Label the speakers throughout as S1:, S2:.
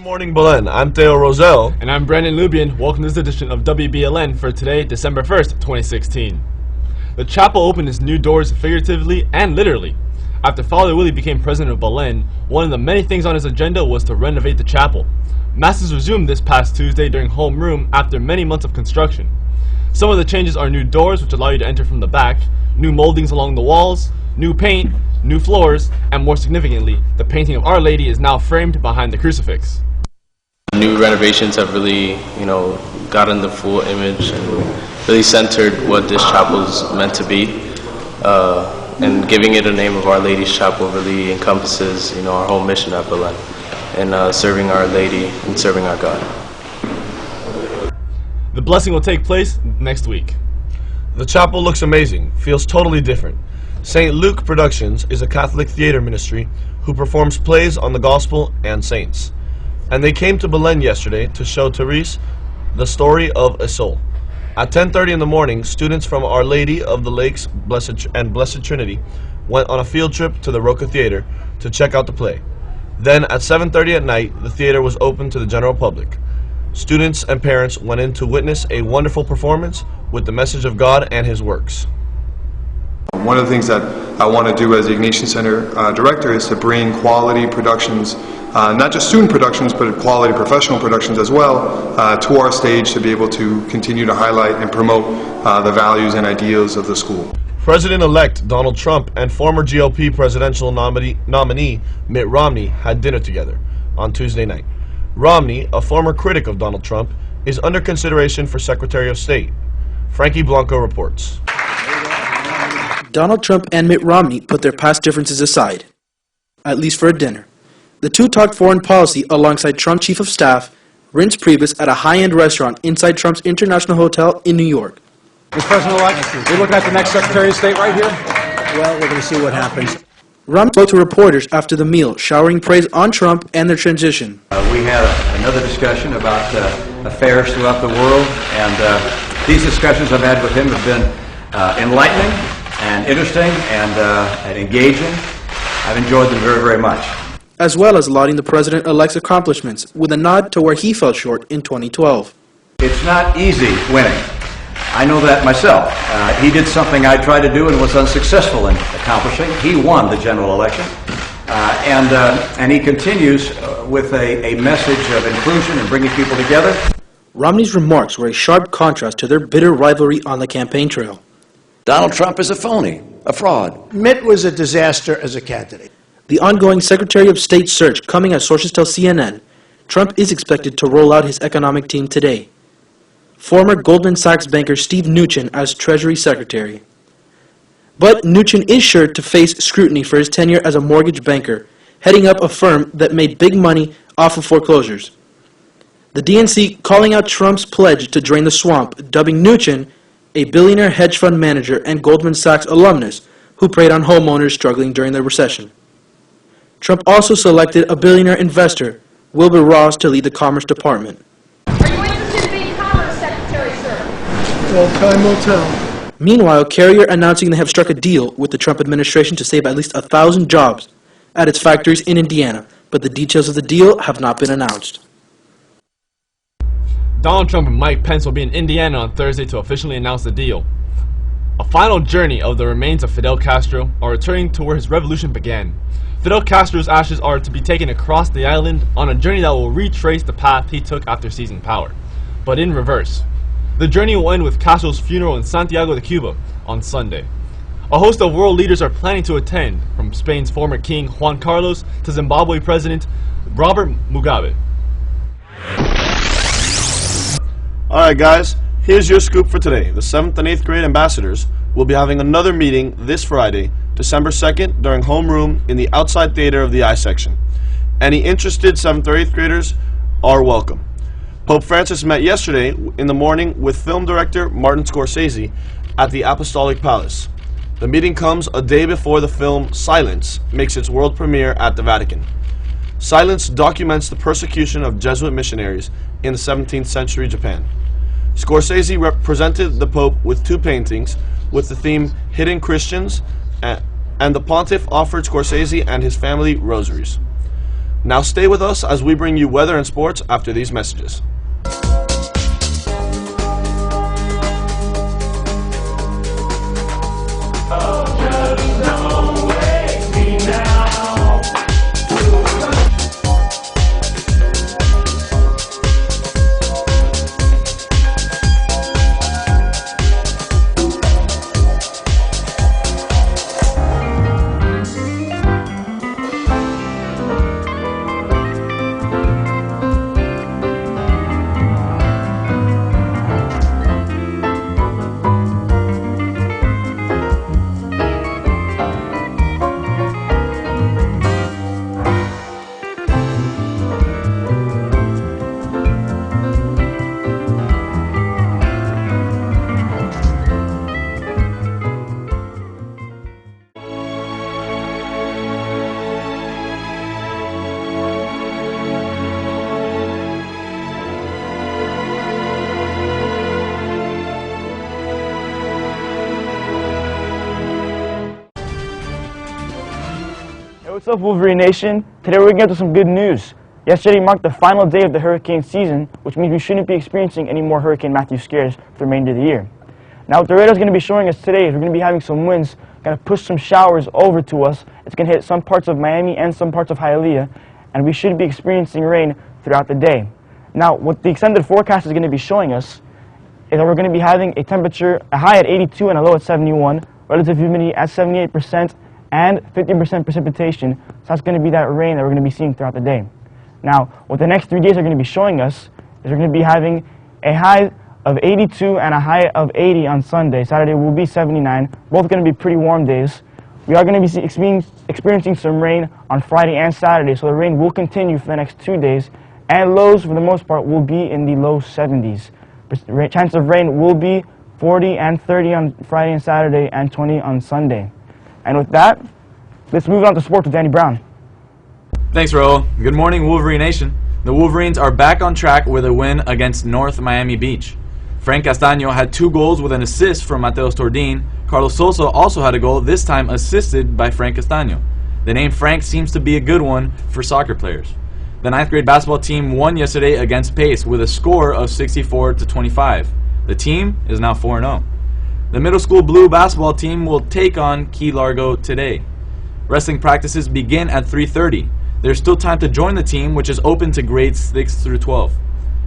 S1: Morning Belen, I'm Theo Roselle.
S2: And I'm Brandon Lubian. Welcome to this edition of WBLN for today, December 1st, 2016. The chapel opened its new doors figuratively and literally. After Father Willie became president of Belen, one of the many things on his agenda was to renovate the chapel. Masses resumed this past Tuesday during homeroom after many months of construction. Some of the changes are new doors, which allow you to enter from the back, new moldings along the walls, new paint, new floors, and more significantly, the painting of Our Lady is now framed behind the crucifix.
S3: New renovations have really, gotten the full image and really centered what this chapel is meant to be. And giving it a name of Our Lady's Chapel really encompasses, our whole mission at Belen, and serving Our Lady and serving our God.
S2: The blessing will take place next week.
S1: The chapel looks amazing, feels totally different. St. Luke Productions is a Catholic theater ministry who performs plays on the gospel and saints. And they came to Belen yesterday to show Therese The Story of a Soul. At 10:30 in the morning, students from Our Lady of the Lakes Blessed Trinity went on a field trip to the Roca Theater to check out the play. Then at 7:30 at night, the theater was open to the general public. Students and parents went in to witness a wonderful performance with the message of God and His works.
S4: One of the things that I want to do as the Ignatian Center director is to bring quality productions, not just student productions, but quality professional productions as well, to our stage to be able to continue to highlight and promote the values and ideals of the school.
S1: President-elect Donald Trump and former GOP presidential nominee Mitt Romney had dinner together on Tuesday night. Romney, a former critic of Donald Trump, is under consideration for Secretary of State. Frankie Blanco reports.
S5: Donald Trump and Mitt Romney put their past differences aside, at least for a dinner. The two talked foreign policy alongside Trump Chief of Staff Reince Priebus at a high-end restaurant inside Trump's International Hotel in New York.
S6: Mr. President-elect, we're looking at the next Secretary of State right here.
S7: Well, we're going to see what happens.
S5: Romney spoke to reporters after the meal, showering praise on Trump and their transition.
S7: We had another discussion about affairs throughout the world, and these discussions I've had with him have been enlightening and interesting and engaging. I've enjoyed them very, very much.
S5: As well as lauding the President-elect's accomplishments, with a nod to where he fell short in 2012.
S7: It's not easy winning. I know that myself. He did something I tried to do and was unsuccessful in accomplishing. He won the general election. And he continues with a message of inclusion and bringing people together.
S5: Romney's remarks were a sharp contrast to their bitter rivalry on the campaign trail.
S8: Donald Trump is a phony, a fraud.
S9: Mitt was a disaster as a candidate.
S5: The ongoing Secretary of State search coming as sources tell CNN, Trump is expected to roll out his economic team today. Former Goldman Sachs banker Steve Mnuchin as Treasury Secretary. But Mnuchin is sure to face scrutiny for his tenure as a mortgage banker, heading up a firm that made big money off of foreclosures. The DNC calling out Trump's pledge to drain the swamp, dubbing Mnuchin a billionaire hedge fund manager and Goldman Sachs alumnus who preyed on homeowners struggling during the recession. Trump also selected a billionaire investor, Wilbur Ross, to lead the Commerce Department.
S10: Are you interested in being Commerce Secretary, sir?
S9: Well, time will tell.
S5: Meanwhile, Carrier announcing they have struck a deal with the Trump administration to save at least 1,000 jobs at its factories in Indiana, but the details of the deal have not been announced.
S2: Donald Trump and Mike Pence will be in Indiana on Thursday to officially announce the deal. A final journey of the remains of Fidel Castro are returning to where his revolution began. Fidel Castro's ashes are to be taken across the island on a journey that will retrace the path he took after seizing power, but in reverse. The journey will end with Castro's funeral in Santiago de Cuba on Sunday. A host of world leaders are planning to attend, from Spain's former king Juan Carlos to Zimbabwe President Robert Mugabe.
S1: Alright guys, here's your scoop for today. The 7th and 8th grade ambassadors will be having another meeting this Friday, December 2nd, during homeroom in the outside theater of the I section. Any interested 7th or 8th graders are welcome. Pope Francis met yesterday in the morning with film director Martin Scorsese at the Apostolic Palace. The meeting comes a day before the film Silence makes its world premiere at the Vatican. Silence documents the persecution of Jesuit missionaries in the 17th century Japan. Scorsese represented the Pope with 2 paintings with the theme Hidden Christians, and the Pontiff offered Scorsese and his family rosaries. Now stay with us as we bring you weather and sports after these messages.
S11: What's up, Wolverine Nation? Today we're going to get to some good news. Yesterday marked the final day of the hurricane season, which means we shouldn't be experiencing any more Hurricane Matthew scares for the remainder of the year. Now what the radar is going to be showing us today is we're going to be having some winds, going to push some showers over to us. It's going to hit some parts of Miami and some parts of Hialeah, and we should be experiencing rain throughout the day. Now what the extended forecast is going to be showing us is that we're going to be having a temperature, a high at 82 and a low at 71, relative humidity at 78%, and 50% precipitation. So that's going to be that rain that we're going to be seeing throughout the day. Now, what the next 3 days are going to be showing us is we're going to be having a high of 82 and a high of 80 on Sunday. Saturday will be 79. Both going to be pretty warm days. We are going to be experiencing some rain on Friday and Saturday, so the rain will continue for the next 2 days, and lows for the most part will be in the low 70s. Chance of rain will be 40 and 30 on Friday and Saturday, and 20 on Sunday. And with that, let's move on to sports with Danny Brown.
S2: Thanks, Raul. Good morning, Wolverine Nation. The Wolverines are back on track with a win against North Miami Beach. Frank Castaño had 2 goals with an assist from Mateos Tordin. Carlos Sosa also had a goal, this time assisted by Frank Castaño. The name Frank seems to be a good one for soccer players. The 9th grade basketball team won yesterday against Pace with a score of 64-25. The team is now 4-0. The middle school blue basketball team will take on Key Largo today. Wrestling practices begin at 3:30. There's still time to join the team, which is open to grades 6 through 12.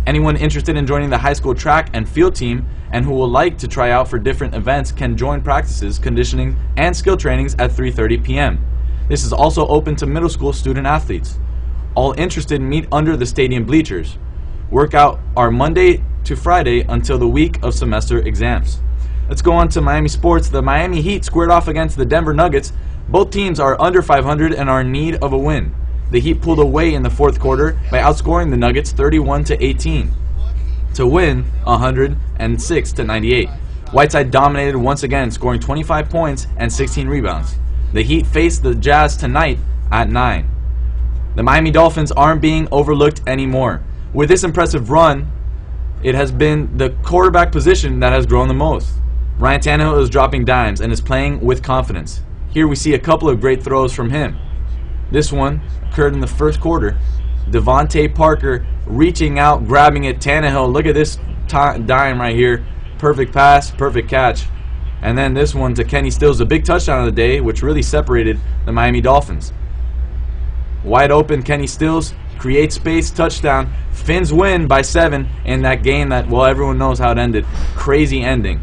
S2: Anyone interested in joining the high school track and field team and who would like to try out for different events can join practices, conditioning, and skill trainings at 3:30 p.m. This is also open to middle school student athletes. All interested meet under the stadium bleachers. Workout are Monday to Friday until the week of semester exams. Let's go on to Miami sports. The Miami Heat squared off against the Denver Nuggets. Both teams are under 500 and are in need of a win. The Heat pulled away in the 4th quarter by outscoring the Nuggets 31-18 to win 106-98. Whiteside dominated once again, scoring 25 points and 16 rebounds. The Heat face the Jazz tonight at 9. The Miami Dolphins aren't being overlooked anymore. With this impressive run, it has been the quarterback position that has grown the most. Ryan Tannehill is dropping dimes and is playing with confidence. Here we see a couple of great throws from him. This one occurred in the 1st quarter. Devontae Parker reaching out, grabbing it. Tannehill, look at this dime right here. Perfect pass, perfect catch. And then this one to Kenny Stills, a big touchdown of the day, which really separated the Miami Dolphins. Wide open, Kenny Stills creates space, touchdown. Fins win by 7 in that game that, well, everyone knows how it ended. Crazy ending.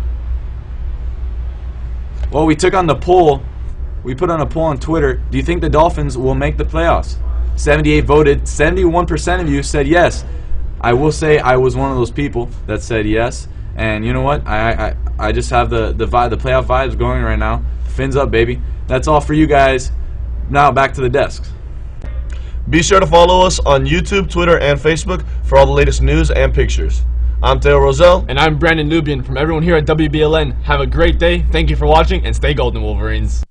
S2: Well, we took on the poll. We put on a poll on Twitter. Do you think the Dolphins will make the playoffs? 78 voted. 71% of you said yes. I will say I was one of those people that said yes. And you know what? I just have the playoff vibes going right now. Fins up, baby. That's all for you guys. Now back to the desks.
S1: Be sure to follow us on YouTube, Twitter, and Facebook for all the latest news and pictures. I'm Teo Roselle.
S2: And I'm Brandon Nubian. From everyone here at WBLN, have a great day. Thank you for watching, and stay golden, Wolverines.